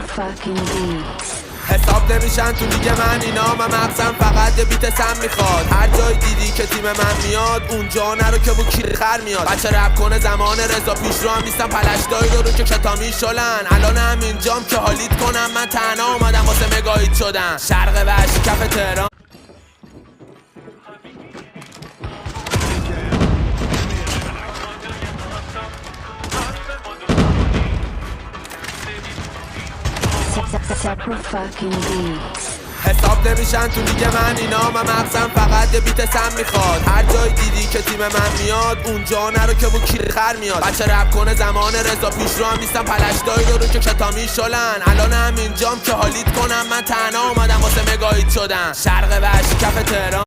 fucking beats. حساب نمیشن تو لیگ من اینا، من مغزم فقط یه بیت سم میخواد. هر جای دیدی که تیم من میاد اونجا نرو که بو کیر خر میاد. بچه رپ کنه زمان رضا پیش رو هم نیستم، پلشتایی رو که کتامی شلن. الان هم اینجام که حالیت کنم، من تنها اومدم واسه مگاهیت شدن. شرق وحشی کف تهران. Separate fucking beats. حساب نمیشن تو لیگ من اینا، من مغزم فقط یه بیت سم میخواد. هر جای دیدی که تیم من میاد اونجا نرو که بو کیر خر میاد. بچه رپ کنه زمان رضا پیش رو هم نیستم، پلشتایی رو که کتامی شلن. الان هم اینجام که حالیت کنم، من تنها اومدم واسه مگاهیت شدن. شرق وحشی کف تهران.